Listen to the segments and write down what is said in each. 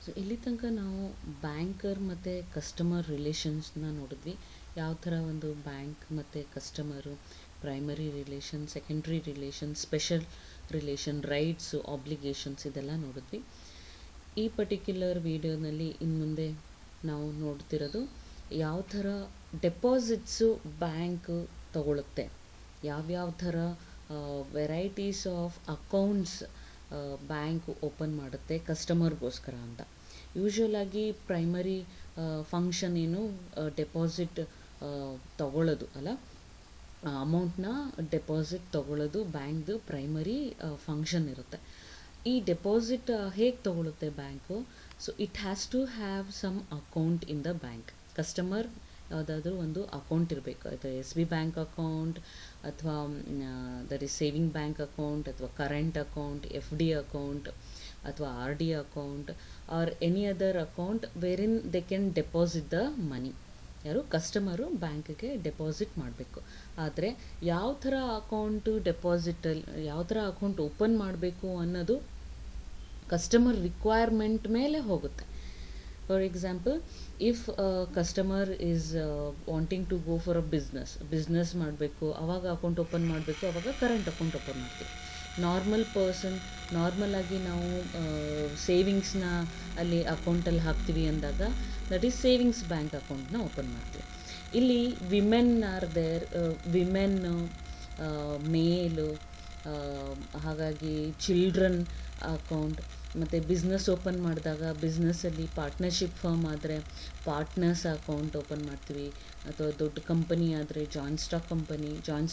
So ಇಲ್ಲಿ ತನಕ ನಾವು ಬ್ಯಾಂಕರ್ ಮತ್ತು ಕಸ್ಟಮರ್ ರಿಲೇಷನ್ಸ್ನ ನೋಡಿದ್ವಿ. ಯಾವ ಥರ ಒಂದು ಬ್ಯಾಂಕ್ ಮತ್ತು customer, primary relation, secondary relation, special relation, rights, obligations ಇದೆಲ್ಲ ನೋಡಿದ್ವಿ. ಈ ಪರ್ಟಿಕ್ಯುಲರ್ ವಿಡಿಯೋನಲ್ಲಿ ಇನ್ನು ಮುಂದೆ ನಾವು ನೋಡ್ತಿರೋದು ಯಾವ ಥರ ಡೆಪಾಸಿಟ್ಸು ಬ್ಯಾಂಕು ತಗೊಳುತ್ತೆ, ಯಾವ್ಯಾವ ಥರ varieties of accounts bank open ಮಾಡುತ್ತೆ ಕಸ್ಟಮರ್ಗೋಸ್ಕರ ಅಂತ. ಯೂಶ್ವಲಾಗಿ ಪ್ರೈಮರಿ ಫಂಕ್ಷನ್ ಏನು ಡೆಪಾಸಿಟ್ ತಗೊಳ್ಳೋದು ಅಲ್ಲ, ಅಮೌಂಟ್ನ ಡೆಪಾಸಿಟ್ ತಗೊಳ್ಳೋದು ಬ್ಯಾಂಕ್ದು ಪ್ರೈಮರಿ ಫಂಕ್ಷನ್ ಇರುತ್ತೆ. ಈ ಡೆಪಾಸಿಟ್ ಹೇಗೆ ತಗೊಳುತ್ತೆ bank? So it has to have some account in the bank. Customer ಯಾವುದಾದ್ರೂ ಒಂದು ಅಕೌಂಟ್ ಇರಬೇಕು. ಅಥವಾ ಎಸ್ ಬಿ ಬ್ಯಾಂಕ್ ಅಕೌಂಟ್, ಅಥವಾ that is saving bank account, ಅಥವಾ current account, F D account, ಅಥವಾ R D account, or any other account wherein they can deposit the money. ಯಾರು customer ಬ್ಯಾಂಕಿಗೆ deposit ಮಾಡಬೇಕು. ಆದರೆ ಯಾವ ಥರ ಅಕೌಂಟು ಡೆಪಾಸಿಟಲ್ಲಿ ಯಾವ ಥರ ಅಕೌಂಟ್ ಓಪನ್ ಮಾಡಬೇಕು ಅನ್ನೋದು ಕಸ್ಟಮರ್ ರಿಕ್ವೈರ್ಮೆಂಟ್ ಮೇಲೆ ಹೋಗುತ್ತೆ. For example, if customer is wanting to go for a business ಮಾಡಬೇಕು, ಆವಾಗ ಅಕೌಂಟ್ ಓಪನ್ ಮಾಡಬೇಕು, ಆವಾಗ ಕರೆಂಟ್ ಅಕೌಂಟ್ ಓಪನ್ ಮಾಡ್ತೀವಿ. ನಾರ್ಮಲ್ ಪರ್ಸನ್, ನಾರ್ಮಲಾಗಿ ನಾವು ಸೇವಿಂಗ್ಸ್ನ ಅಲ್ಲಿ ಅಕೌಂಟಲ್ಲಿ ಹಾಕ್ತೀವಿ ಅಂದಾಗ ದಟ್ ಈಸ್ ಸೇವಿಂಗ್ಸ್ ಬ್ಯಾಂಕ್ ಅಕೌಂಟ್ನ ಓಪನ್ ಮಾಡ್ತೀವಿ. ಇಲ್ಲಿ ವಿಮೆನ್ ಆರ್ ದೇರ್, ವಿಮೆನ್ನು, ಮೇಲು, ಹಾಗಾಗಿ ಚಿಲ್ಡ್ರನ್ ಅಕೌಂಟ್. ಮತ್ತು ಬಿಸ್ನೆಸ್ ಓಪನ್ ಮಾಡಿದಾಗ ಬಿಸ್ನೆಸ್ಸಲ್ಲಿ ಪಾರ್ಟ್ನರ್ಶಿಪ್ ಫರ್ಮ್ ಆದರೆ ಪಾರ್ಟ್ನರ್ಸ್ ಅಕೌಂಟ್ ಓಪನ್ ಮಾಡ್ತೀವಿ. ಅಥವಾ ದೊಡ್ಡ ಕಂಪನಿ ಆದರೆ ಜಾಯಿಂಟ್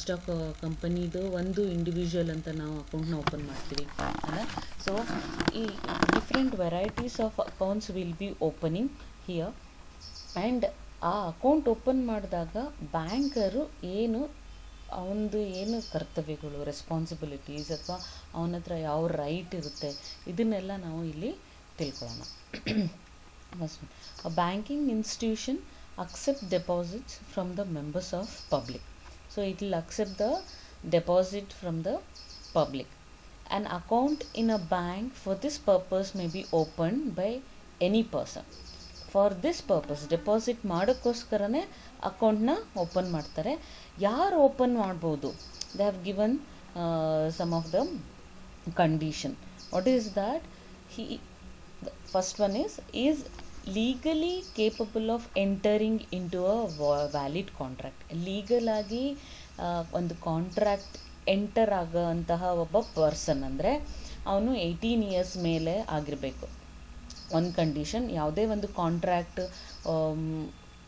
ಸ್ಟಾಕ್ ಕಂಪನಿದು ಒಂದು ಇಂಡಿವಿಜುವಲ್ ಅಂತ ನಾವು ಅಕೌಂಟ್ನ ಓಪನ್ ಮಾಡ್ತೀವಿ ಅಲ್ಲ. ಸೊ ಈ different varieties of accounts will be opening here. And ಆ ಅಕೌಂಟ್ ಓಪನ್ ಮಾಡಿದಾಗ ಬ್ಯಾಂಕರು ಅವನದು ಏನು ಕರ್ತವ್ಯಗಳು, ರೆಸ್ಪಾನ್ಸಿಬಿಲಿಟೀಸ್, ಅಥವಾ ಅವನ ಹತ್ರ ಯಾವ ರೈಟ್ ಇರುತ್ತೆ, ಇದನ್ನೆಲ್ಲ ನಾವು ಇಲ್ಲಿ ತಿಳ್ಕೊಳ್ಳೋಣ. First, a banking institution accept deposits from the members of public. So it will accept the deposit from the public. An account in a bank for this purpose may be opened by any person. For this purpose, deposit ಮಾಡೋಕ್ಕೋಸ್ಕರನೇ ಅಕೌಂಟ್ನ open ಮಾಡ್ತಾರೆ. ಯಾರು open ಮಾಡ್ಬೋದು? They have given some of the condition. What is that? First one is legally capable of entering into a valid contract. ಲೀಗಲಾಗಿ ಒಂದು contract enter ಆಗೋಂತಹ ಒಬ್ಬ person ಅಂದರೆ ಅವನು 18 ಇಯರ್ಸ್ ಮೇಲೆ ಆಗಿರಬೇಕು. ಒಂದು ಕಂಡೀಷನ್. ಯಾವುದೇ ಒಂದು ಕಾಂಟ್ರಾಕ್ಟ್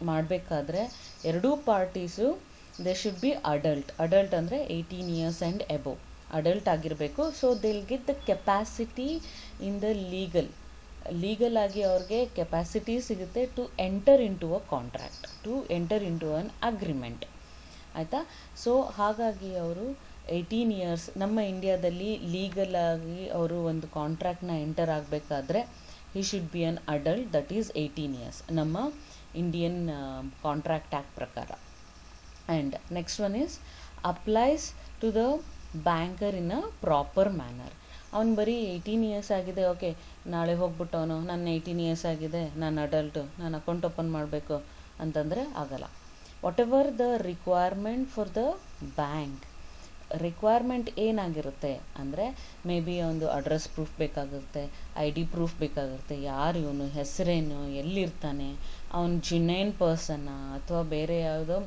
ಮಾಡಬೇಕಾದ್ರೆ ಎರಡೂ parties they should be adult ಅಂದರೆ 18 ಇಯರ್ಸ್ ಆ್ಯಂಡ್ ಎಬೋವ್ ಅಡಲ್ಟ್ ಆಗಿರಬೇಕು. So they will get the capacity in the legal ಆಗಿ ಅವ್ರಿಗೆ ಕೆಪಾಸಿಟಿ ಸಿಗುತ್ತೆ to enter into a contract, to enter into an agreement. ಆಯಿತಾ? ಸೊ ಹಾಗಾಗಿ ಅವರು 18 ಇಯರ್ಸ್, ನಮ್ಮ ಇಂಡಿಯಾದಲ್ಲಿ ಲೀಗಲಾಗಿ ಅವರು ಒಂದು ಕಾಂಟ್ರಾಕ್ಟ್ನ ಎಂಟರ್ ಆಗಬೇಕಾದ್ರೆ he should be an adult, that is 18 years, ನಮ್ಮ ಇಂಡಿಯನ್ ಕಾಂಟ್ರಾಕ್ಟ್ ಆ್ಯಕ್ಟ್ ಪ್ರಕಾರ. And next one is applies to the banker in a proper manner. ಅವ್ನು ಬರೀ 18 ಇಯರ್ಸ್ ಆಗಿದೆ, ಓಕೆ ನಾಳೆ ಹೋಗ್ಬಿಟ್ಟು ಅವನು ನನ್ನ 18 ಇಯರ್ಸ್ ಆಗಿದೆ, ನಾನು ಅಡಲ್ಟು, ನಾನು ಅಕೌಂಟ್ ಓಪನ್ ಮಾಡಬೇಕು ಅಂತಂದರೆ ಆಗಲ್ಲ. What ever the requirement for the bank, requirement ಏನಾಗಿರುತ್ತೆ ಅಂದರೆ ಮೇ ಬಿ ಒಂದು ಅಡ್ರೆಸ್ ಪ್ರೂಫ್ ಬೇಕಾಗುತ್ತೆ, ID ಪ್ರೂಫ್ ಬೇಕಾಗುತ್ತೆ, ಯಾರು ಇವನು, ಹೆಸರೇನು, ಎಲ್ಲಿರ್ತಾನೆ, ಅವನು ಜಿನೇನ್ ಪರ್ಸನ್ನ ಅಥವಾ ಬೇರೆ ಯಾವುದೋ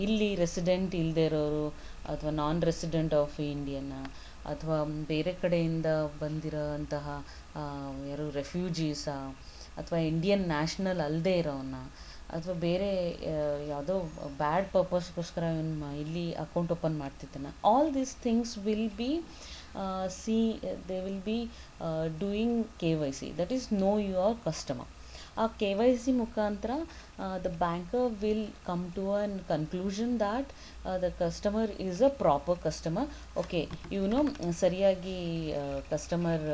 ಇಲ್ಲಿ ರೆಸಿಡೆಂಟ್ ಇಲ್ಲದೆ ಇರೋರು, ಅಥವಾ ನಾನ್ ರೆಸಿಡೆಂಟ್ ಆಫ್ ಇಂಡಿಯನ್ನ, ಅಥವಾ ಬೇರೆ ಕಡೆಯಿಂದ ಬಂದಿರೋ ಅಂತಹ ರೆಫ್ಯೂಜೀಸಾ, ಅಥವಾ ಇಂಡಿಯನ್ ನ್ಯಾಷನಲ್ ಅಲ್ಲದೆ ಇರೋವನ್ನ, ಅಥವಾ ಬೇರೆ ಯಾವುದೋ ಬ್ಯಾಡ್ ಪರ್ಪಸ್ಗೋಸ್ಕರ ಇಲ್ಲಿ ಅಕೌಂಟ್ ಓಪನ್ ಮಾಡ್ತಿದ್ದಾನೆ. All these things will be they will be doing KYC, that is know your customer. ಆ KYC ಮುಖಾಂತರ the banker will come to an conclusion that the customer is a proper customer. Okay, ಇವನು ಸರಿಯಾಗಿ customer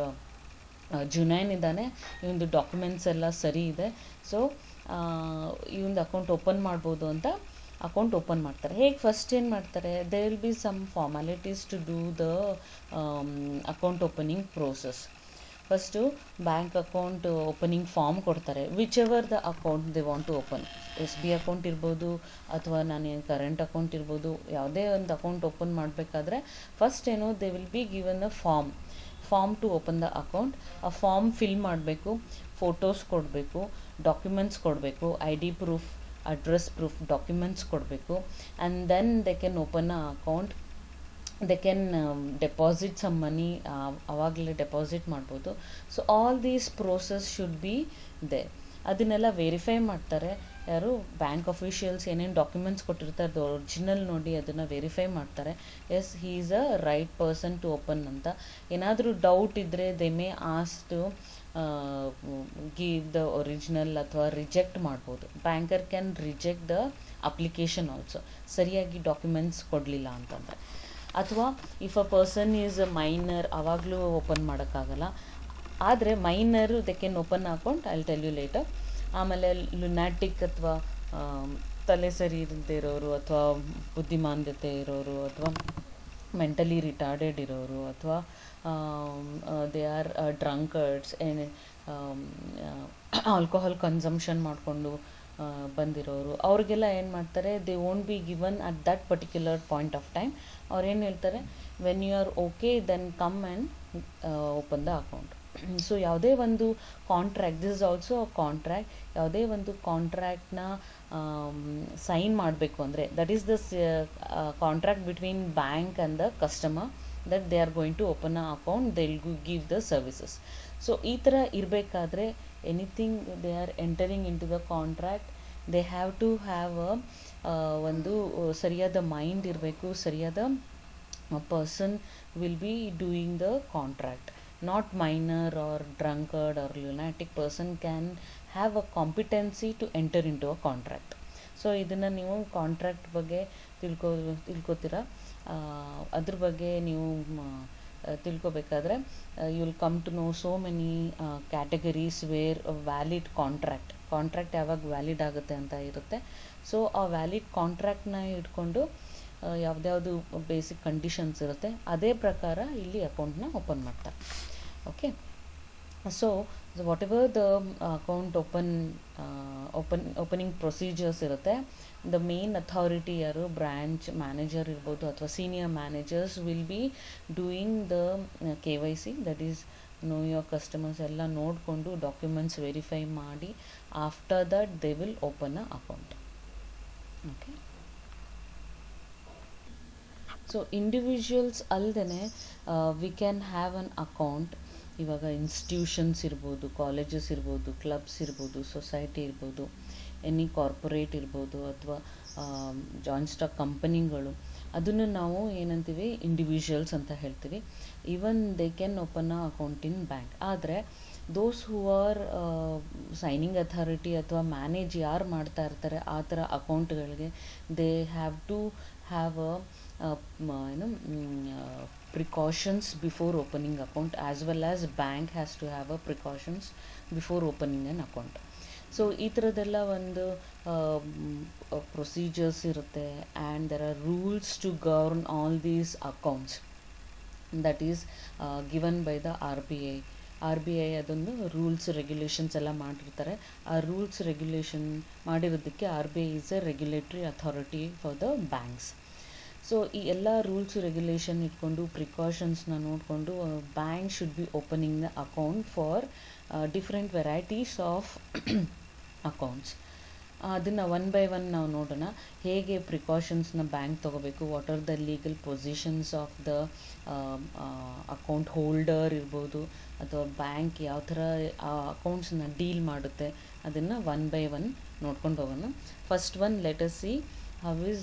ಜುನೈನ್ ಇದ್ದಾನೆ, ಇವೊಂದು documents ಎಲ್ಲ ಸರಿ ಇದೆ, so ಇವೊಂದು account open ಮಾಡ್ಬೋದು ಅಂತ ಅಕೌಂಟ್ ಓಪನ್ ಮಾಡ್ತಾರೆ. ಹೇಗೆ ಫಸ್ಟ್ ಏನು ಮಾಡ್ತಾರೆ, they will be some formalities to do the account opening process. First bank account opening form ಕೊಡ್ತಾರೆ, whichever the account they want to open. S B account ಇರ್ಬೋದು, ಅಥವಾ ನಾನು ಕರೆಂಟ್ ಅಕೌಂಟ್ ಇರ್ಬೋದು. ಯಾವುದೇ ಒಂದು ಅಕೌಂಟ್ ಓಪನ್ ಮಾಡಬೇಕಾದ್ರೆ first ಏನು, they will be given a form to open the account. ಆ ಫಾರ್ಮ್ ಫಿಲ್ ಮಾಡಬೇಕು, ಫೋಟೋಸ್ ಕೊಡಬೇಕು, ಡಾಕ್ಯುಮೆಂಟ್ಸ್ ಕೊಡಬೇಕು, I D proof, address proof, documents ಕೊಡಬೇಕು. And then they can open a account. They can deposit some money, ಆವಾಗಲೇ deposit ಮಾಡ್ಬೋದು. So all these process should be there. ಅದನ್ನೆಲ್ಲ verify ಮಾಡ್ತಾರೆ ಯಾರು, bank officials. ಏನೇನು documents ಕೊಟ್ಟಿರ್ತಾರೆ ಅದು ಒರಿಜಿನಲ್ ನೋಡಿ ಅದನ್ನು ವೆರಿಫೈ ಮಾಡ್ತಾರೆ. Yes he is a right person to open ಅಂತ. ಏನಾದರೂ ಡೌಟ್ ಇದ್ದರೆ they may ask to give the original ಅಥವಾ ರಿಜೆಕ್ಟ್ ಮಾಡ್ಬೋದು. Banker can reject the application also, ಸರಿಯಾಗಿ ಡಾಕ್ಯುಮೆಂಟ್ಸ್ ಕೊಡಲಿಲ್ಲ ಅಂತಂದರೆ. ಅಥವಾ if a person is a minor, ಆವಾಗಲೂ ಓಪನ್ ಮಾಡೋಕ್ಕಾಗಲ್ಲ. ಆದರೆ minor they can open account, I will tell you later. ಆಮೇಲೆ ಲುನಾಟಿಕ್ ಅಥವಾ ತಲೆ ಸರಿ ಇಲ್ಲದೆ ಇರೋರು, ಅಥವಾ ಬುದ್ಧಿಮಾಂದ್ಯತೆ ಇರೋರು, ಅಥವಾ ಮೆಂಟಲಿ ರಿಟಾರ್ಡೆಡ್ ಇರೋರು, ಅಥವಾ they are drunkards, alcohol consumption ಮಾಡಿಕೊಂಡು ಬಂದಿರೋರು, ಅವ್ರಿಗೆಲ್ಲ ಏನು ಮಾಡ್ತಾರೆ, they won't be given at that particular point of time. ಅವ್ರು ಏನು ಹೇಳ್ತಾರೆ, when you are okay then come and open the account. So ಯಾವುದೇ ಒಂದು contract, this is also a contract. ಯಾವುದೇ ಒಂದು ಕಾಂಟ್ರ್ಯಾಕ್ಟ್ನ ಸೈನ್ ಮಾಡಬೇಕು ಅಂದರೆ, that is the contract between bank and the customer, that they are going to open a account, they will give the services. So ಈ ಥರ ಇರಬೇಕಾದ್ರೆ anything they are entering into the contract, they have to have ಒಂದು ಸರಿಯಾದ mind ಇರಬೇಕು, ಸರಿಯಾದ person will be doing the contract. Not minor or drunkard or lunatic person can have a competency to enter in to a contract. So ಇದನ್ನು ನೀವು contract ಬಗ್ಗೆ ತಿಳ್ಕೊತೀರಾ. ಅದ್ರ ಬಗ್ಗೆ ನೀವು ತಿಳ್ಕೊಬೇಕಾದ್ರೆ you will come to know so many categories where valid contract ಯಾವಾಗ valid ಆಗುತ್ತೆ ಅಂತ ಇರುತ್ತೆ. ಸೊ ಆ ವ್ಯಾಲಿಡ್ ಕಾಂಟ್ರ್ಯಾಕ್ಟ್ನ ಇಟ್ಕೊಂಡು ಯಾವುದ್ಯಾವುದು ಬೇಸಿಕ್ ಕಂಡೀಷನ್ಸ್ ಇರುತ್ತೆ ಅದೇ ಪ್ರಕಾರ ಇಲ್ಲಿ ಅಕೌಂಟ್ನ ಓಪನ್ ಮಾಡ್ತಾರೆ. Okay, so whatever the account opening procedures ಇರುತ್ತೆ, ದ ಮೇನ್ ಅಥಾರಿಟಿ ಯಾರು, ಬ್ರ್ಯಾಂಚ್ ಮ್ಯಾನೇಜರ್ ಇರ್ಬೋದು ಅಥವಾ senior managers will be doing the KYC, that is know your customers ಎಲ್ಲ ನೋಡಿಕೊಂಡು ಡಾಕ್ಯುಮೆಂಟ್ಸ್ ವೆರಿಫೈ ಮಾಡಿ after that they will open a account. Okay, so individuals ಅಲ್ಲದೆ we can have an account. ಇವಾಗ institutions ಇರ್ಬೋದು, colleges ಇರ್ಬೋದು, clubs ಇರ್ಬೋದು, society ಇರ್ಬೋದು, any corporate ಇರ್ಬೋದು, ಅಥವಾ ಜಾಯಿಂಟ್ ಸ್ಟಾಕ್ ಕಂಪನಿಗಳು, ಅದನ್ನು ನಾವು ಏನಂತೀವಿ, ಇಂಡಿವಿಜುವಲ್ಸ್ ಅಂತ ಹೇಳ್ತೀವಿ. Even they can open a account in bank. ಆದರೆ those who are signing authority ಅಥವಾ ಮ್ಯಾನೇಜ್ ಯಾರು ಮಾಡ್ತಾ ಇರ್ತಾರೆ ಆ ಥರ ಅಕೌಂಟ್ಗಳಿಗೆ they have to have precautions before opening account, as well as bank has to have a precautions before opening an account. So ಈ ಥರದ್ದೆಲ್ಲ ಒಂದು ಪ್ರೊಸೀಜರ್ಸ್ ಇರುತ್ತೆ. And there are rules to govern all these accounts, that is given by the RBI. ಅದೊಂದು rules regulations ಎಲ್ಲ ಮಾಡಿರ್ತಾರೆ. ಆ rules regulation ಮಾಡಿರೋದಕ್ಕೆ RBI is a regulatory authority for the banks. So ಈ ಎಲ್ಲ ರೂಲ್ಸ್ ರೆಗ್ಯುಲೇಷನ್ ಇಟ್ಕೊಂಡು ಪ್ರಿಕಾಷನ್ಸ್ನ ನೋಡಿಕೊಂಡು bank should be opening the account for different varieties of accounts. ಅದನ್ನು ಒನ್ ಬೈ ಒನ್ ನಾವು ನೋಡೋಣ. ಹೇಗೆ ಪ್ರಿಕಾಷನ್ಸ್ನ ಬ್ಯಾಂಕ್ ತೊಗೋಬೇಕು, what are the legal positions of the account holder ಇರ್ಬೋದು, ಅಥವಾ ಬ್ಯಾಂಕ್ ಯಾವ ಥರ ಆ ಅಕೌಂಟ್ಸನ್ನ ಡೀಲ್ ಮಾಡುತ್ತೆ, ಅದನ್ನು ಒನ್ ಬೈ ಒನ್ ನೋಡ್ಕೊಂಡು ಹೋಗೋಣ. First one, let us C how is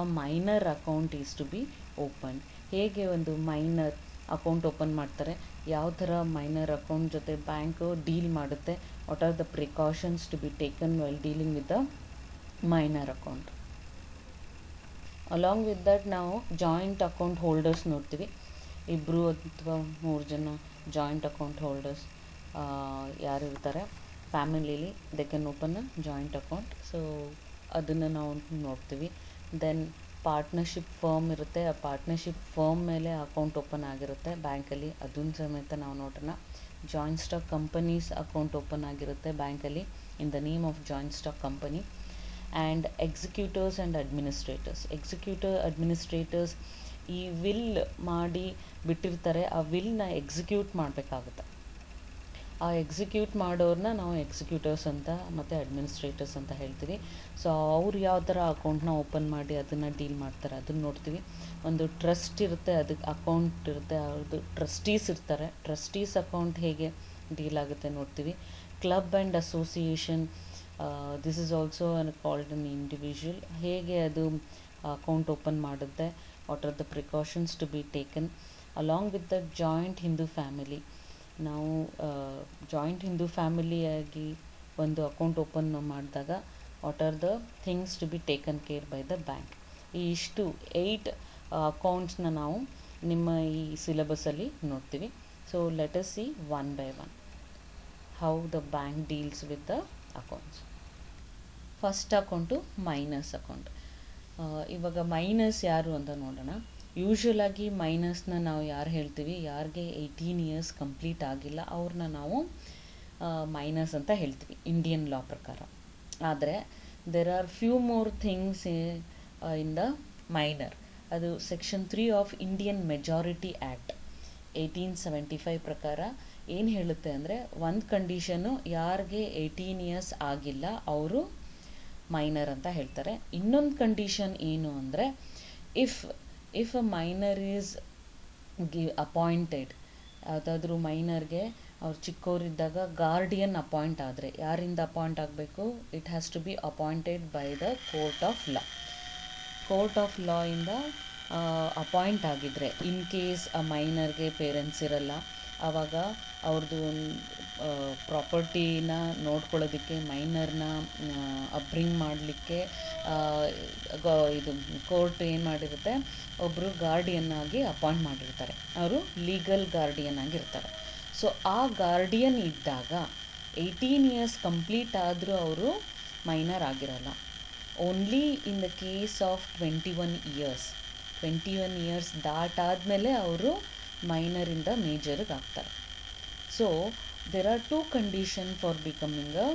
a minor account is to be opened. ಹೇಗೆ ಒಂದು ಮೈನರ್ ಅಕೌಂಟ್ ಓಪನ್ ಮಾಡ್ತಾರೆ, ಯಾವ ಥರ ಮೈನರ್ ಅಕೌಂಟ್ ಜೊತೆ ಬ್ಯಾಂಕು ಡೀಲ್ ಮಾಡುತ್ತೆ, what are the precautions to be taken while dealing with the minor account. Along with that ನಾವು joint account holders ನೋಡ್ತೀವಿ. ಇಬ್ಬರು ಅಥವಾ 3 ಜನ ಜಾಯಿಂಟ್ ಅಕೌಂಟ್ ಹೋಲ್ಡರ್ಸ್ ಯಾರಿರ್ತಾರೆ ಫ್ಯಾಮಿಲೀಲಿ, they can open a joint account. So ಅದನ್ನು ನಾವು ನೋಡ್ತೀವಿ. ದೆನ್ ಪಾರ್ಟ್ನರ್ಶಿಪ್ ಫರ್ಮ್ ಇರುತ್ತೆ, ಆ ಪಾರ್ಟ್ನರ್ಶಿಪ್ ಫರ್ಮ್ ಮೇಲೆ ಅಕೌಂಟ್ ಓಪನ್ ಆಗಿರುತ್ತೆ ಬ್ಯಾಂಕಲ್ಲಿ, ಅದನ್ನ ಸಮೇತ ನಾವು ನೋಡೋಣ. Joint stock companies account open ಆಗಿರುತ್ತೆ ಬ್ಯಾಂಕಲ್ಲಿ in the name of joint stock company. And executors and administrators, administrators ಈ ವಿಲ್ ಮಾಡಿ ಬಿಟ್ಟಿರ್ತಾರೆ, ಆ ವಿಲ್ನ ಎಕ್ಸಿಕ್ಯೂಟ್ ಮಾಡಬೇಕಾಗುತ್ತೆ. ಆ ಎಕ್ಸಿಕ್ಯೂಟ್ ಮಾಡೋರನ್ನ ನಾವು ಎಕ್ಸಿಕ್ಯೂಟರ್ಸ್ ಅಂತ ಮತ್ತು ಅಡ್ಮಿನಿಸ್ಟ್ರೇಟರ್ಸ್ ಅಂತ ಹೇಳ್ತೀವಿ. ಸೊ ಅವ್ರು ಯಾವ ಥರ ಅಕೌಂಟ್ನ ಓಪನ್ ಮಾಡಿ ಅದನ್ನು ಡೀಲ್ ಮಾಡ್ತಾರೆ ಅದನ್ನು ನೋಡ್ತೀವಿ. ಒಂದು ಟ್ರಸ್ಟ್ ಇರುತ್ತೆ, ಅದಕ್ಕೆ ಅಕೌಂಟ್ ಇರುತ್ತೆ, ಅವ್ರದ್ದು ಟ್ರಸ್ಟೀಸ್ ಇರ್ತಾರೆ, ಟ್ರಸ್ಟೀಸ್ ಅಕೌಂಟ್ ಹೇಗೆ ಡೀಲ್ ಆಗುತ್ತೆ ನೋಡ್ತೀವಿ. Club and association, this is also called an individual, ಹೇಗೆ ಅದು ಅಕೌಂಟ್ ಓಪನ್ ಮಾಡುತ್ತೆ, what are the precautions to be taken. Along with the joint Hindu family, ನಾವು ಜಾಯಿಂಟ್ ಹಿಂದೂ ಫ್ಯಾಮಿಲಿಯಾಗಿ ಒಂದು ಅಕೌಂಟ್ ಓಪನ್ ಮಾಡಿದಾಗ what are the things to be taken care by the bank. ಈ ಇಷ್ಟು 8 ಅಕೌಂಟ್ಸ್ನ ನಾವು ನಿಮ್ಮ ಈ ಸಿಲೆಬಸ್ಸಲ್ಲಿ ನೋಡ್ತೀವಿ. So let us see one by one how the bank deals with the accounts. First account minors account. ಇವಾಗ ಮೈನರ್ಸ್ ಯಾರು ಅಂತ ನೋಡೋಣ. ಯೂಶ್ವಲಾಗಿ ಮೈನರ್ಸ್ನ ನಾವು ಯಾರು ಹೇಳ್ತೀವಿ, ಯಾರಿಗೆ 18 ಇಯರ್ಸ್ ಕಂಪ್ಲೀಟ್ ಆಗಿಲ್ಲ ಅವ್ರನ್ನ ನಾವು ಮೈನರ್ಸ್ ಅಂತ ಹೇಳ್ತೀವಿ ಇಂಡಿಯನ್ ಲಾ ಪ್ರಕಾರ. ಆದರೆ there are few more things in the minor. ಅದು section 3 of Indian majority act 1875 ಪ್ರಕಾರ ಏನು ಹೇಳುತ್ತೆ ಅಂದರೆ, ಒಂದು ಕಂಡೀಷನು ಯಾರಿಗೆ 18 ಇಯರ್ಸ್ ಆಗಿಲ್ಲ ಅವರು ಮೈನರ್ ಅಂತ ಹೇಳ್ತಾರೆ. ಇನ್ನೊಂದು ಕಂಡೀಷನ್ ಏನು ಅಂದರೆ, if a minor is appointed, ಯಾವುದಾದ್ರೂ ಮೈನರ್ಗೆ ಅವ್ರು ಚಿಕ್ಕವರಿದ್ದಾಗ ಗಾರ್ಡಿಯನ್ ಅಪಾಯಿಂಟ್ ಆದರೆ, ಯಾರಿಂದ ಅಪಾಯಿಂಟ್ ಆಗಬೇಕು, it has to be appointed by the court of law. Court of law ಇಂದ ಅಪಾಯಿಂಟ್ ಆಗಿದ್ದರೆ, ಇನ್ ಕೇಸ್ ಆ ಮೈನರ್ಗೆ ಪೇರೆಂಟ್ಸ್ ಇರಲ್ಲ, ಆವಾಗ ಅವ್ರದ್ದು ಪ್ರಾಪರ್ಟಿನ ನೋಡ್ಕೊಳ್ಳೋದಕ್ಕೆ, ಮೈನರ್ನ ಅಪ್ಬ್ರಿಂಗ್ ಮಾಡಲಿಕ್ಕೆ ಇದು ಕೋರ್ಟ್ ಏನು ಮಾಡಿರುತ್ತೆ, ಒಬ್ಬರು ಗಾರ್ಡಿಯನ್ ಆಗಿ ಅಪಾಯಿಂಟ್ ಮಾಡಿರ್ತಾರೆ, ಅವರು ಲೀಗಲ್ ಗಾರ್ಡಿಯನ್ ಆಗಿರ್ತಾರೆ. ಸೊ ಆ ಗಾರ್ಡಿಯನ್ ಇದ್ದಾಗ 18 ಇಯರ್ಸ್ ಕಂಪ್ಲೀಟ್ ಆದರೂ ಅವರು ಮೈನರ್ ಆಗಿರಲ್ಲ. Only in the case of 21 years ದಾಟಾದಮೇಲೆ ಅವರು ಮೈನರಿಂದ ಮೇಜರ್ಗೆ ಆಗ್ತಾರೆ. So there are 2 condition for becoming a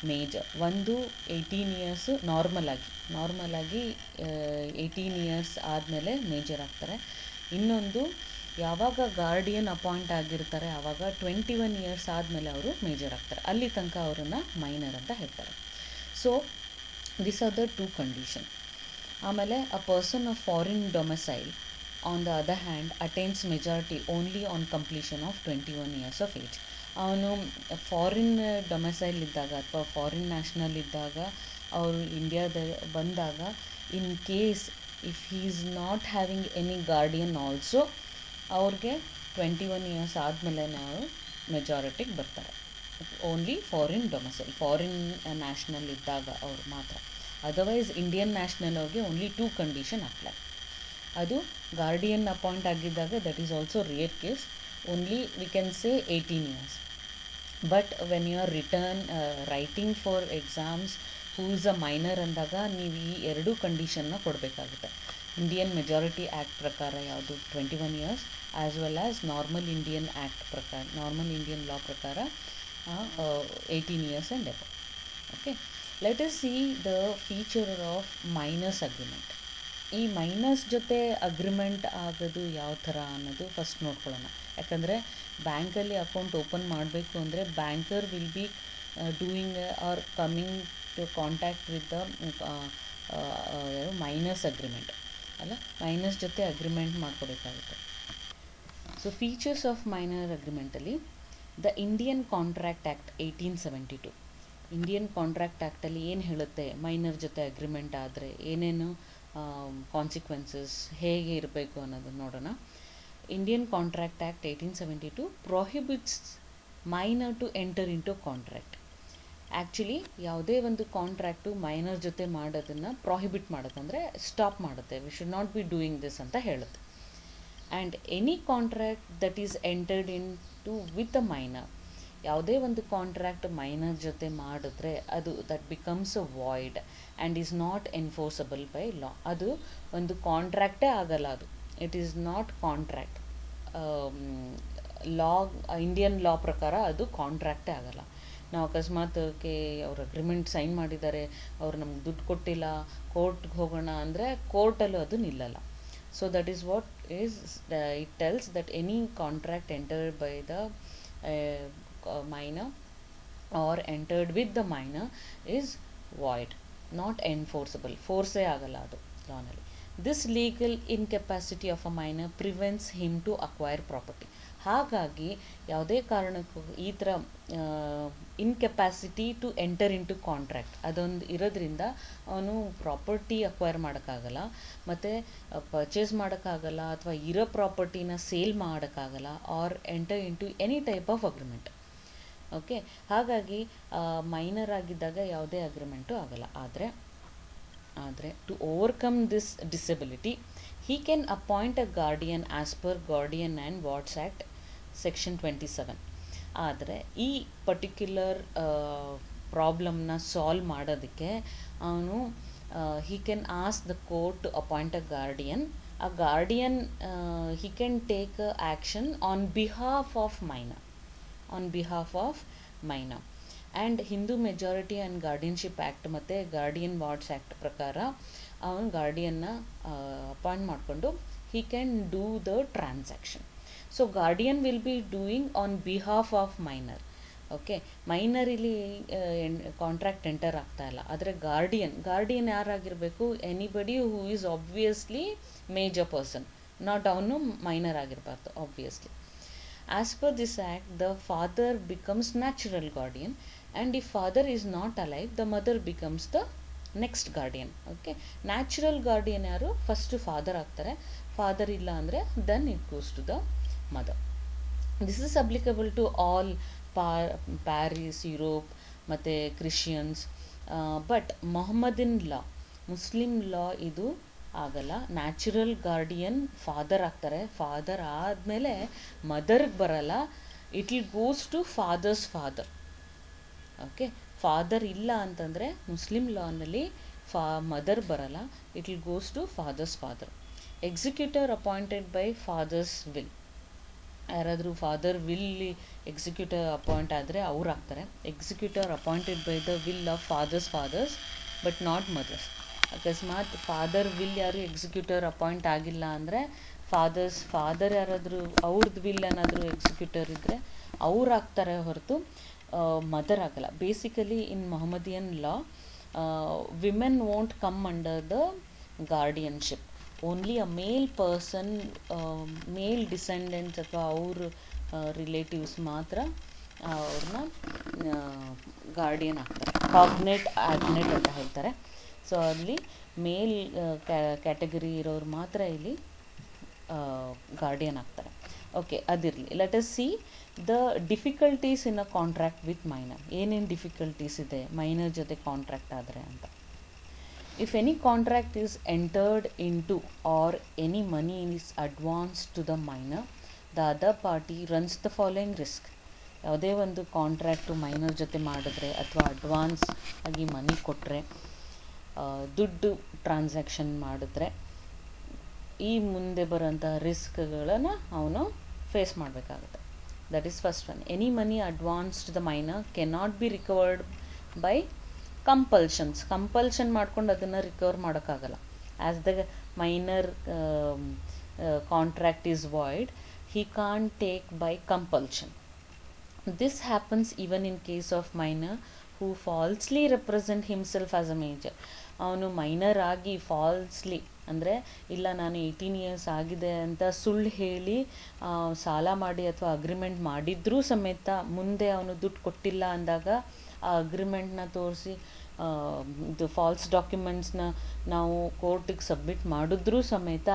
major. ಒಂದು 18 ಇಯರ್ಸು ನಾರ್ಮಲಾಗಿ 18 ಇಯರ್ಸ್ ಆದಮೇಲೆ ಮೇಜರ್ ಆಗ್ತಾರೆ. ಇನ್ನೊಂದು, ಯಾವಾಗ ಗಾರ್ಡಿಯನ್ ಅಪಾಯಿಂಟ್ ಆಗಿರ್ತಾರೆ ಆವಾಗ 21 ಇಯರ್ಸ್ ಆದಮೇಲೆ ಅವರು ಮೇಜರ್ ಆಗ್ತಾರೆ, ಅಲ್ಲಿ ತನಕ ಅವರನ್ನು ಮೈನರ್ ಅಂತ ಹೇಳ್ತಾರೆ. So this are the 2 condition. ಆಮೇಲೆ a person of foreign domicile on the other hand attains majority only on completion of 21 years of age. ಅವನು ಫಾರಿನ್ ಡೊಮೆಸೈಲ್ ಇದ್ದಾಗ ಅಥವಾ ಫಾರಿನ್ ನ್ಯಾಷನಲ್ ಇದ್ದಾಗ, ಅವರು ಇಂಡಿಯಾದ ಬಂದಾಗ, in case if he is not having any guardian also, ಅವ್ರಿಗೆ 21 years ಆದಮೇಲೆ ನಾವು ಮೆಜಾರಿಟಿಗೆ ಬರ್ತಾರೆ. Only foreign domicile, foreign national ಇದ್ದಾಗ ಅವರು ಮಾತ್ರ. ಅದರ್ವೈಸ್ ಇಂಡಿಯನ್ ನ್ಯಾಷನಲ್ ಅವ್ರಿಗೆ ಓನ್ಲಿ 2 ಕಂಡೀಷನ್ ಅಪ್ಲೈ. ಅದು ಗಾರ್ಡಿಯನ್ ಅಪಾಯಿಂಟ್ ಆಗಿದ್ದಾಗ, that is also rare case, only we can say 18 years. But when you are writing for exams who is a minor ಅಂದಾಗ ನೀವು ಈ 2 ಕಂಡೀಷನ್ನ ಕೊಡಬೇಕಾಗುತ್ತೆ. ಇಂಡಿಯನ್ ಮೆಜಾರಿಟಿ ಆ್ಯಕ್ಟ್ ಪ್ರಕಾರ ಯಾವುದು 21 years, as well as normal Indian act ಪ್ರಕಾರ, normal Indian law ಪ್ರಕಾರ 18 years and above. Okay, let us see the feature of minors agreement. ಈ minors ಜೊತೆ ಅಗ್ರಿಮೆಂಟ್ ಆಗೋದು ಯಾವ ಥರ ಅನ್ನೋದು ಫಸ್ಟ್ ನೋಡ್ಕೊಳ್ಳೋಣ. ಯಾಕಂದರೆ ಬ್ಯಾಂಕಲ್ಲಿ ಅಕೌಂಟ್ ಓಪನ್ ಮಾಡಬೇಕು ಅಂದರೆ banker will be doing or coming to contact with the minors agreement ಅಲ್ಲ, ಮೈನರ್ಸ್ ಜೊತೆ ಅಗ್ರಿಮೆಂಟ್ ಮಾಡ್ಕೋಬೇಕಾಗುತ್ತೆ. ಸೊ ಫೀಚರ್ಸ್ ಆಫ್ ಮೈನರ್ ಅಗ್ರಿಮೆಂಟಲ್ಲಿ the Indian contract act 1872. Indian contract ಆ್ಯಕ್ಟಲ್ಲಿ ಏನು ಹೇಳುತ್ತೆ, ಮೈನರ್ ಜೊತೆ ಅಗ್ರಿಮೆಂಟ್ ಆದರೆ ಏನೇನು ಕಾನ್ಸಿಕ್ವೆನ್ಸಸ್, ಹೇಗೆ ಇರಬೇಕು ಅನ್ನೋದನ್ನು ನೋಡೋಣ. Indian contract act 1872 prohibits minor to enter into contract. Actually ಯಾವುದೇ ಒಂದು ಕಾಂಟ್ರ್ಯಾಕ್ಟು ಮೈನರ್ ಜೊತೆ ಮಾಡೋದನ್ನು ಪ್ರೊಹಿಬಿಟ್ ಮಾಡುತ್ತೆ, ಅಂದರೆ ಸ್ಟಾಪ್ ಮಾಡುತ್ತೆ, we should not be doing this ಅಂತ ಹೇಳುತ್ತೆ. And any contract that is entered into with a minor, ಯಾವುದೇ ಒಂದು ಕಾಂಟ್ರಾಕ್ಟ್ ಮೈನರ್ ಜೊತೆ ಮಾಡಿದ್ರೆ ಅದು that becomes a void and is not enforceable by law. ಅದು ಒಂದು ಕಾಂಟ್ರಾಕ್ಟೇ ಆಗಲ್ಲ, ಅದು it is not contract. Law, Indian law ಪ್ರಕಾರ ಅದು ಕಾಂಟ್ರಾಕ್ಟೇ ಆಗಲ್ಲ. ನಾವು ಅಕಸ್ಮಾತ್ಗೆ ಅವ್ರು ಅಗ್ರಿಮೆಂಟ್ ಸೈನ್ ಮಾಡಿದ್ದಾರೆ, ಅವ್ರು ನಮ್ಗೆ ದುಡ್ಡು ಕೊಟ್ಟಿಲ್ಲ, ಕೋರ್ಟ್ಗೆ ಹೋಗೋಣ ಅಂದರೆ ಕೋರ್ಟಲ್ಲೂ ಅದು ನಿಲ್ಲಲ್ಲ. So that is what is it tells that any contract entered by the minor or entered with the minor is void, not enforceable. ಫೋರ್ಸೇ ಆಗಲ್ಲ ಅದು ಲಾನಲ್ಲಿ. This legal incapacity of a minor prevents him to acquire property. ಹಾಗಾಗಿ ಯಾವುದೇ ಕಾರಣಕ್ಕೂ ಈ ಥರ incapacity to enter in to contract ಅದೊಂದು ಇರೋದ್ರಿಂದ ಅವನು ಪ್ರಾಪರ್ಟಿ ಅಕ್ವೈರ್ ಮಾಡೋಕ್ಕಾಗಲ್ಲ, ಮತ್ತು ಪರ್ಚೇಸ್ ಮಾಡೋಕ್ಕಾಗಲ್ಲ, ಅಥವಾ ಇರೋ ಪ್ರಾಪರ್ಟಿನ ಸೇಲ್ ಮಾಡೋಕ್ಕಾಗಲ್ಲ, or enter in to any type of agreement. Okay, ಹಾಗಾಗಿ ಮೈನರ್ ಆಗಿದ್ದಾಗ ಯಾವುದೇ ಅಗ್ರಿಮೆಂಟು ಆಗಲ್ಲ. ಆದರೆ to overcome this disability he can appoint a guardian as per Guardian and Wards Act section 27. ಆದರೆ ಈ ಪರ್ಟಿಕ್ಯುಲರ್ ಪ್ರಾಬ್ಲಮ್ನ ಸಾಲ್ವ್ ಮಾಡೋದಕ್ಕೆ ಅವನು he can ask the court to appoint a guardian. A guardian he can take action on behalf of minor. And Hindu majority and guardianship act ಮತ್ತು guardian wards act ಪ್ರಕಾರ ಅವನು ಗಾರ್ಡಿಯನ್ನ appoint ಮಾಡಿಕೊಂಡು he can do the transaction. So guardian will be doing on behalf of minor. Okay, minor ಇಲ್ಲಿ contract enter ಆಗ್ತಾ ಇಲ್ಲ, ಆದರೆ guardian ಯಾರಾಗಿರಬೇಕು? Anybody who is obviously major person, not ಅವನು ಮೈನರ್ ಆಗಿರಬಾರ್ದು obviously. As per this act, the father becomes natural guardian, and if father is not alive, the mother becomes the next guardian. Okay, natural guardian ಯಾರು? First father ಆಗ್ತಾರೆ. Father ಇಲ್ಲ ಅಂದರೆ then it goes to the mother. This is applicable to all Paris, Europe ಮತ್ತು Christians. But Mohammedan law, Muslim law ಇದು ಆಗಲ್ಲ. Natural guardian father ಆಗ್ತಾರೆ, father ಆದಮೇಲೆ ಮದರ್ಗೆ ಬರಲ್ಲ, it will goes to father's father. Okay, father ಇಲ್ಲ ಅಂತಂದರೆ Muslim ಲಾನಲ್ಲಿ ಮದರ್ ಬರಲ್ಲ, it will goes to father's father. Executor appointed by father's will. ಯಾರಾದರೂ ಫಾದರ್ ವಿಲ್ಲಿ ಎಕ್ಸಿಕ್ಯೂಟರ್ ಅಪಾಯಿಂಟ್ ಆದರೆ ಅವ್ರು ಆಗ್ತಾರೆ. Executor appointed by the will of father's but not mother's. ಅಕಸ್ಮಾತ್ ಫಾದರ್ ವಿಲ್ ಯಾರು ಎಕ್ಸಿಕ್ಯೂಟರ್ ಅಪಾಯಿಂಟ್ ಆಗಿಲ್ಲ ಅಂದರೆ ಫಾದರ್ ಯಾರಾದರೂ ಅವ್ರದ್ದು ವಿಲ್ ಏನಾದರೂ ಎಕ್ಸಿಕ್ಯೂಟರ್ ಇದ್ದರೆ ಅವ್ರು ಆಗ್ತಾರೆ ಹೊರತು ಮದರ್ ಆಗಲ್ಲ. Basically in Mohammedan law women won't come under the guardianship. Only a male person, male descendants ಅಥವಾ ಅವ್ರ ರಿಲೇಟಿವ್ಸ್ ಮಾತ್ರ ಅವ್ರನ್ನ ಗಾರ್ಡಿಯನ್ ಆಗ್ತಾರೆ. ಕಾಗ್ನೇಟ್ ಆಗ್ನೇಟ್ ಅಂತ ಹೇಳ್ತಾರೆ. ಸೊ ಅಲ್ಲಿ ಮೇಲ್ ಕ್ಯಾಟಗರಿ ಇರೋರು ಮಾತ್ರ ಇಲ್ಲಿ ಗಾರ್ಡಿಯನ್ ಆಗ್ತಾರೆ. ಓಕೆ, ಅದಿರಲಿ. Let us see the difficulties in a contract with minor. ಏನೇನು ಡಿಫಿಕಲ್ಟೀಸ್ ಇದೆ ಮೈನರ್ ಜೊತೆ ಕಾಂಟ್ರಾಕ್ಟ್ ಆದರೆ ಅಂತ. If any contract is entered into or any money is advanced to the minor, the other party runs the following risk. ಯಾವುದೇ ಒಂದು contract minor ಜೊತೆ ಮಾಡಿದ್ರೆ ಅಥವಾ ಅಡ್ವಾನ್ಸ್ ಆಗಿ ಮನಿ ಕೊಟ್ಟರೆ, ದುಡ್ಡು ಟ್ರಾನ್ಸಾಕ್ಷನ್ ಮಾಡಿದ್ರೆ ಈ ಮುಂದೆ ಬರೋಂಥ ರಿಸ್ಕ್ಗಳನ್ನು ಅವನು ಫೇಸ್ ಮಾಡಬೇಕಾಗುತ್ತೆ. That is first one. Any money advanced the minor cannot be recovered by compulsion ಮಾಡ್ಕೊಂಡು ಅದನ್ನು ರಿಕವರ್ ಮಾಡೋಕ್ಕಾಗಲ್ಲ. As the minor contract is void, he can't take by compulsion. This happens even in case of minor who falsely represent himself as a major. ಅವನು minor ಆಗಿ falsely ಅಂದರೆ ಇಲ್ಲ ನಾನು 18 years ಆಗಿದೆ ಅಂತ ಸುಳ್ಳು ಹೇಳಿ ಸಾಲ ಮಾಡಿ ಅಥವಾ ಅಗ್ರಿಮೆಂಟ್ ಮಾಡಿದ್ರೂ ಸಮೇತ ಮುಂದೆ ಅವನು ದುಡ್ಡು ಕೊಟ್ಟಿಲ್ಲ ಅಂದಾಗ ಆ ಅಗ್ರಿಮೆಂಟ್ನ ತೋರಿಸಿ ಇದು ಫಾಲ್ಸ್ ಡಾಕ್ಯುಮೆಂಟ್ಸ್ನ ನಾವು ಕೋರ್ಟಿಗೆ ಸಬ್ಮಿಟ್ ಮಾಡಿದ್ರೂ ಸಮೇತ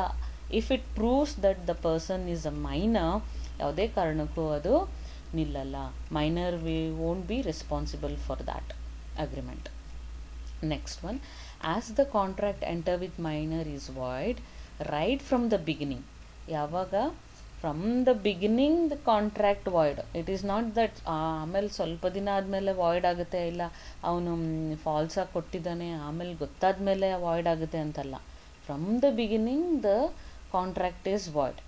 if it proves that the person is a minor, ಯಾವುದೇ ಕಾರಣಕ್ಕೂ ಅದು ನಿಲ್ಲಲ್ಲ. Minor won't be responsible for that agreement. Next one, as the contract enter with minor is void right from the beginning. ಯಾವಾಗ from the beginning the contract void. It is not that ಆಮೇಲೆ ಸ್ವಲ್ಪ ದಿನ ಆದಮೇಲೆ void ಆಗುತ್ತೆ, ಇಲ್ಲ ಅವನು ಫಾಲ್ಸಾಗಿ ಕೊಟ್ಟಿದ್ದಾನೆ ಆಮೇಲೆ ಗೊತ್ತಾದ ಮೇಲೆ ವಾಯ್ಡ್ ಆಗುತ್ತೆ ಅಂತಲ್ಲ. From the beginning the contract is void.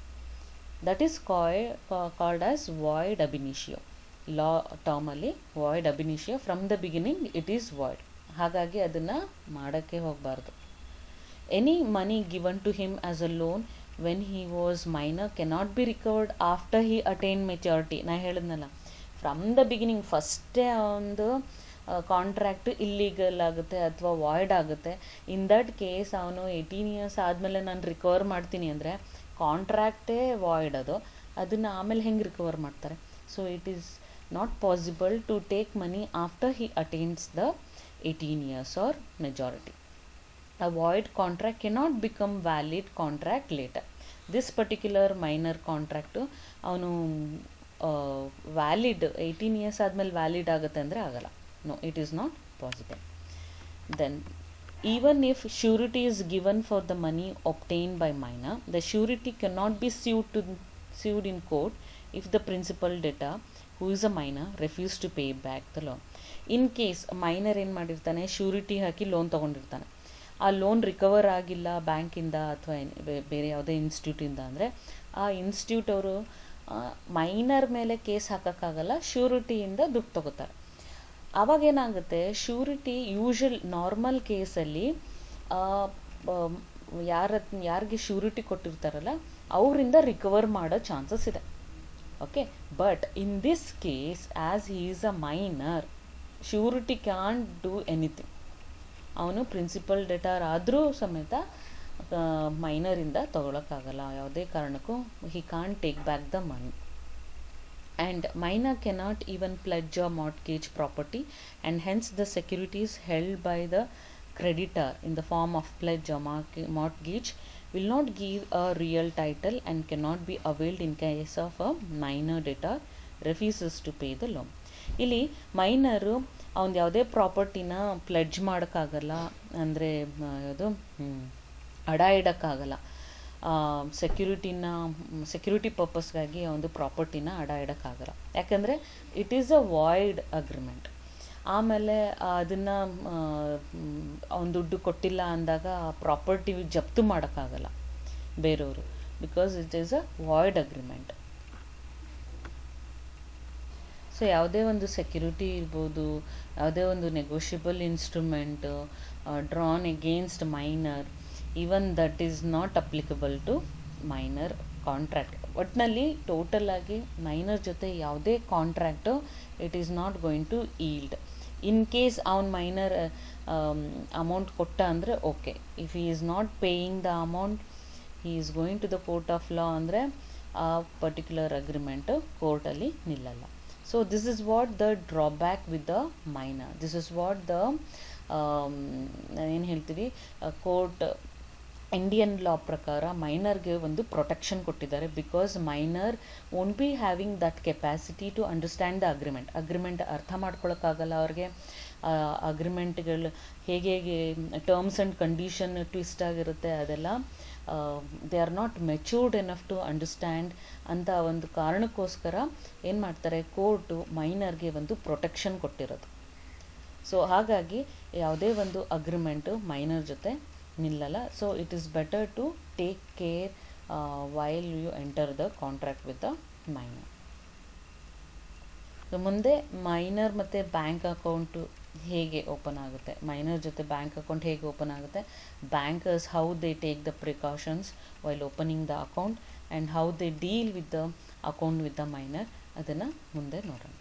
That is called as void ab initio. Law ಟರ್ಮಲ್ಲಿ void ab initio, from the beginning it is void. ಹಾಗಾಗಿ ಅದನ್ನು ಮಾಡೋಕ್ಕೆ ಹೋಗಬಾರ್ದು. Any money given to him as a loan when he was minor cannot be recovered after he attain maturity. ನಾ ಹೇಳಿದ್ನಲ್ಲ, from the beginning ಫಸ್ಟೇ ಒಂದು contract illegal ಆಗುತ್ತೆ ಅಥವಾ ವಾಯ್ಡ್ ಆಗುತ್ತೆ. ಇನ್ ದಟ್ ಕೇಸ್ ಅವನು 18 ಇಯರ್ಸ್ ಆದಮೇಲೆ ನಾನು ರಿಕವರ್ ಮಾಡ್ತೀನಿ ಅಂದರೆ ಕಾಂಟ್ರಾಕ್ಟೇ ವಾಯ್ಡ್ ಅದು, ಅದನ್ನು ಆಮೇಲೆ ಹೆಂಗೆ ರಿಕವರ್ ಮಾಡ್ತಾರೆ? So it is not possible to take money after he attains the 18 years or majority. A void contract cannot become valid contract later. This particular minor contract ಅವನು ವ್ಯಾಲಿಡ್ 18 years ಆದಮೇಲೆ valid ಆಗುತ್ತೆ ಅಂದರೆ ಆಗಲ್ಲ. No, it is not possible. Then even if surety is given for the money obtained by minor, the surety cannot be sued in court if the principal debtor, who is a minor, refuse to pay back the loan. In case minor ಏನು ಮಾಡಿರ್ತಾನೆ, surety ಹಾಕಿ loan ತೊಗೊಂಡಿರ್ತಾನೆ, ಆ loan recover ಆಗಿಲ್ಲ ಬ್ಯಾಂಕಿಂದ ಅಥವಾ ಬೇರೆ ಯಾವುದೇ ಇನ್ಸ್ಟಿಟ್ಯೂಟಿಂದ ಅಂದರೆ ಆ ಇನ್ಸ್ಟಿಟ್ಯೂಟ್ ಅವರು ಮೈನರ್ ಮೇಲೆ ಕೇಸ್ ಹಾಕೋಕ್ಕಾಗಲ್ಲ, ಶ್ಯೂರಿಟಿಯಿಂದ ದುಡ್ಡು ತೊಗೋತಾರೆ. ಆವಾಗೇನಾಗುತ್ತೆ, ಶ್ಯೂರಿಟಿ ನಾರ್ಮಲ್ ಕೇಸಲ್ಲಿ ಯಾರಿಗೆ ಶ್ಯೂರಿಟಿ ಕೊಟ್ಟಿರ್ತಾರಲ್ಲ ಅವರಿಂದ ರಿಕವರ್ ಮಾಡೋ ಚಾನ್ಸಸ್ ಇದೆ. Okay, but in this case as he is a minor, surety can do anything. ಅವನು ಪ್ರಿನ್ಸಿಪಲ್ ಡೆಟಾರ್ ಆದರೂ ಸಮೇತ ಮೈನರಿಂದ ತೊಗೊಳಕ್ಕಾಗಲ್ಲ ಯಾವುದೇ ಕಾರಣಕ್ಕೂ. He can take back the money. And minor cannot even pledge a mortgage property and hence the securities held by the creditor in the form of pledge or mortgage will not give a real title and cannot be availed in case of a minor debtor refuses to pay the loan. ಇಲ್ಲಿ ಮೈನರು ಅವನು ಯಾವುದೇ ಪ್ರಾಪರ್ಟಿನ pledge ಮಾಡೋಕ್ಕಾಗಲ್ಲ, ಅಂದರೆ ಅದು ಅಡ ಇಡೋಕ್ಕಾಗಲ್ಲ. Security ಪರ್ಪಸ್ಗಾಗಿ ಒಂದು ಪ್ರಾಪರ್ಟಿನ ಅಡ ಇಡೋಕ್ಕಾಗಲ್ಲ, ಯಾಕಂದರೆ it is a void agreement. ಆಮೇಲೆ ಅದನ್ನು ಅವನು ದುಡ್ಡು ಕೊಟ್ಟಿಲ್ಲ ಅಂದಾಗ ಆ ಪ್ರಾಪರ್ಟಿ ಜಪ್ತು ಮಾಡೋಕ್ಕಾಗಲ್ಲ ಬೇರೆಯವರು, because it is a void agreement. So ಯಾವುದೇ ಒಂದು ಸೆಕ್ಯೂರಿಟಿ ಇರ್ಬೋದು, ಯಾವುದೇ ಒಂದು negotiable instrument drawn against minor, even that is not applicable to minor contract. ಒಟ್ಟಿನಲ್ಲಿ ಟೋಟಲ್ ಆಗಿ ಮೈನರ್ ಜೊತೆ ಯಾವುದೇ contract it is not going to yield. In case ಅವನು ಮೈನರ್ ಅಮೌಂಟ್ ಕೊಟ್ಟ ಅಂದರೆ okay. If he is not paying the amount, he is going to the court of law ಅಂದರೆ ಆ particular agreement ಕೋರ್ಟಲ್ಲಿ ನಿಲ್ಲಲ್ಲ. So this is what the drawback with the minor. This is what the ಏನು ಹೇಳ್ತೀವಿ, court Indian law ಪ್ರಕಾರ ಮೈನರ್ಗೆ ಒಂದು protection ಕೊಟ್ಟಿದ್ದಾರೆ. Because minor won't be having that capacity to understand the agreement ಅರ್ಥ ಮಾಡ್ಕೊಳಕ್ಕಾಗಲ್ಲ ಅವ್ರಿಗೆ. ಅಗ್ರಿಮೆಂಟ್ಗಳು ಹೇಗೆ ಟರ್ಮ್ಸ್ ಆ್ಯಂಡ್ ಕಂಡೀಷನ್ ಟ್ವಿಸ್ಟ್ ಆಗಿರುತ್ತೆ, ಅದೆಲ್ಲ they are not matured enough to understand ಅಂತ ಒಂದು ಕಾರಣಕ್ಕೋಸ್ಕರ ಏನು ಮಾಡ್ತಾರೆ, ಕೋರ್ಟು ಮೈನರ್ಗೆ ಒಂದು ಪ್ರೊಟೆಕ್ಷನ್ ಕೊಟ್ಟಿರೋದು. ಸೊ ಹಾಗಾಗಿ ಯಾವುದೇ ಒಂದು ಅಗ್ರಿಮೆಂಟು ಮೈನರ್ ಜೊತೆ ನಿಲ್ಲಲ್ಲ. So it is better to take care while you enter the contract with the minor. So ಮುಂದೆ ಮೈನರ್ ಮತ್ತು ಬ್ಯಾಂಕ್ ಅಕೌಂಟು ಹೇಗೆ ಓಪನ್ ಆಗುತ್ತೆ, ಮೈನರ್ ಜೊತೆ ಬ್ಯಾಂಕ್ ಅಕೌಂಟ್ ಹೇಗೆ ಓಪನ್ ಆಗುತ್ತೆ, bankers how they take the precautions while opening the account and how they deal with the account with the minor, ಅದನ್ನು ಮುಂದೆ ನೋಡೋಣ.